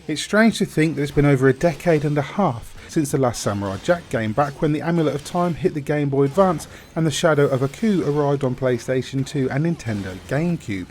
It's strange to think that it's been over a decade and a half since the last Samurai Jack game, back when the Amulet of Time hit the Game Boy Advance and the Shadow of Aku arrived on PlayStation 2 and Nintendo GameCube.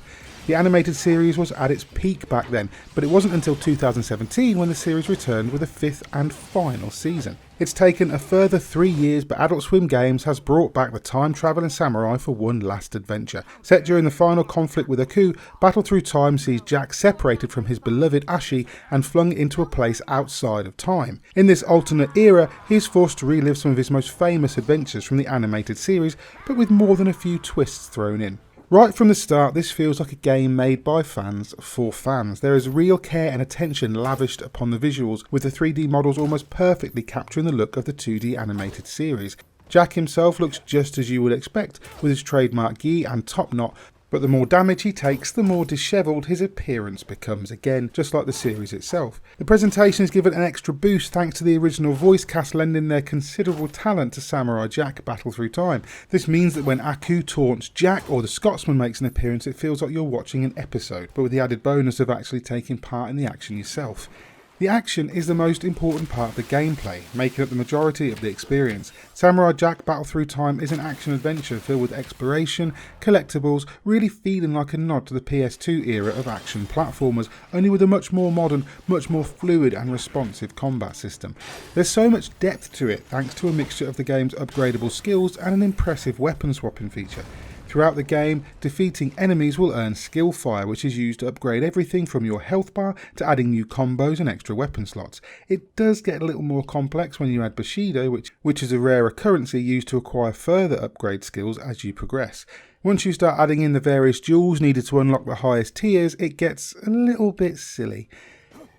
The animated series was at its peak back then, but it wasn't until 2017 when the series returned with a fifth and final season. It's taken a further 3 years, but Adult Swim Games has brought back the time-travelling samurai for one last adventure. Set during the final conflict with Aku, Battle Through Time sees Jack separated from his beloved Ashi and flung into a place outside of time. In this alternate era, he is forced to relive some of his most famous adventures from the animated series, but with more than a few twists thrown in. Right from the start, this feels like a game made by fans for fans. There is real care and attention lavished upon the visuals, with the 3D models almost perfectly capturing the look of the 2D animated series. Jack himself looks just as you would expect, with his trademark gi and top knot, but the more damage he takes, the more dishevelled his appearance becomes again, just like the series itself. The presentation is given an extra boost thanks to the original voice cast lending their considerable talent to Samurai Jack Battle Through Time. This means that when Aku taunts Jack or the Scotsman makes an appearance, it feels like you're watching an episode, but with the added bonus of actually taking part in the action yourself. The action is the most important part of the gameplay, making up the majority of the experience. Samurai Jack Battle Through Time is an action adventure filled with exploration, collectibles, really feeling like a nod to the PS2 era of action platformers, only with a much more modern, much more fluid and responsive combat system. There's so much depth to it thanks to a mixture of the game's upgradeable skills and an impressive weapon swapping feature. Throughout the game, defeating enemies will earn skill fire, which is used to upgrade everything from your health bar to adding new combos and extra weapon slots. It does get a little more complex when you add Bushido, which is a rarer currency used to acquire further upgrade skills as you progress. Once you start adding in the various jewels needed to unlock the highest tiers, it gets a little bit silly.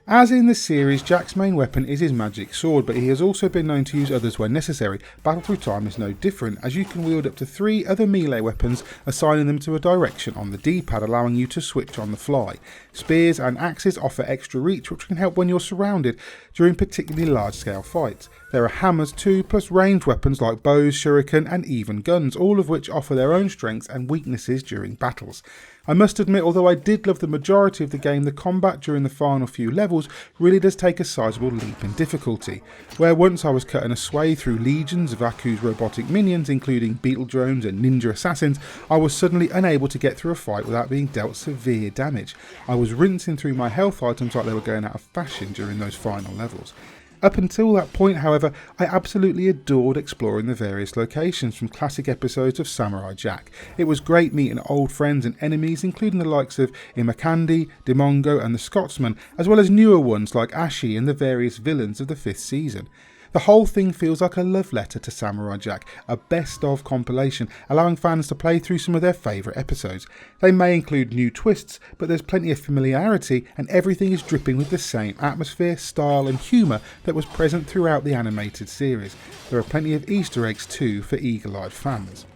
As in the series, Jack's main weapon is his magic sword, but he has also been known to use others when necessary. Battle Through Time is no different, as you can wield up to 3 other melee weapons, assigning them to a direction on the D-pad, allowing you to switch on the fly. Spears and axes offer extra reach, which can help when you're surrounded during particularly large-scale fights. There are hammers too, plus ranged weapons like bows, shuriken and even guns, all of which offer their own strengths and weaknesses during battles. I must admit, although I did love the majority of the game, the combat during the final few levels really does take a sizable leap in difficulty. Where once I was cutting a sway through legions of Aku's robotic minions, including beetle drones and ninja assassins, I was suddenly unable to get through a fight without being dealt severe damage. I was rinsing through my health items like they were going out of fashion during those final levels. Up until that point, however, I absolutely adored exploring the various locations from classic episodes of Samurai Jack. It was great meeting old friends and enemies, including the likes of Imakandi, Dimongo and the Scotsman, as well as newer ones like Ashi and the various villains of the 5th season. The whole thing feels like a love letter to Samurai Jack, a best-of compilation, allowing fans to play through some of their favourite episodes. They may include new twists, but there's plenty of familiarity and everything is dripping with the same atmosphere, style and humour that was present throughout the animated series. There are plenty of Easter eggs too for eagle-eyed fans.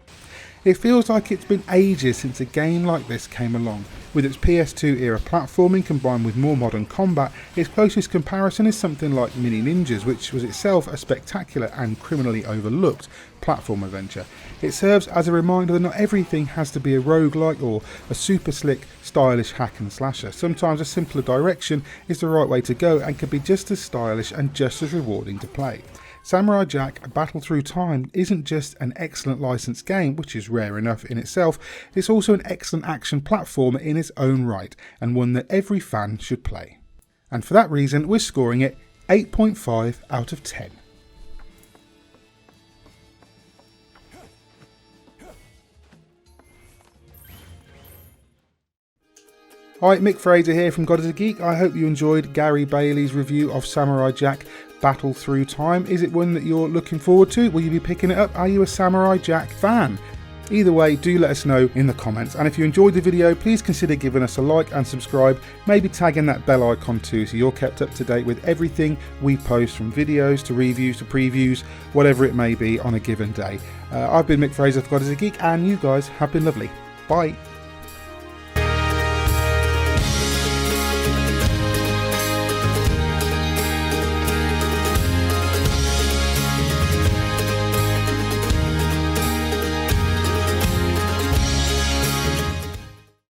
It feels like it's been ages since a game like this came along. With its PS2 era platforming combined with more modern combat, its closest comparison is something like Mini Ninjas, which was itself a spectacular and criminally overlooked platform adventure. It serves as a reminder that not everything has to be a roguelike or a super slick, stylish hack and slasher. Sometimes a simpler direction is the right way to go and can be just as stylish and just as rewarding to play. Samurai Jack Battle Through Time isn't just an excellent licensed game, which is rare enough in itself, it's also an excellent action platformer in its own right, and one that every fan should play. And for that reason, we're scoring it 8.5 out of 10. Hi, Mick Fraser here from God is a Geek. I hope you enjoyed Gary Bailey's review of Samurai Jack Battle Through Time. Is it one that you're looking forward to? Will you be picking it up? Are you a Samurai Jack fan? Either way, do let us know in the comments, and if you enjoyed the video, please consider giving us a like and subscribe, maybe tagging that bell icon too, so you're kept up to date with everything we post, from videos to reviews to previews, whatever it may be on a given day. I've been Mick Fraser for God is a Geek, and you guys have been lovely. Bye.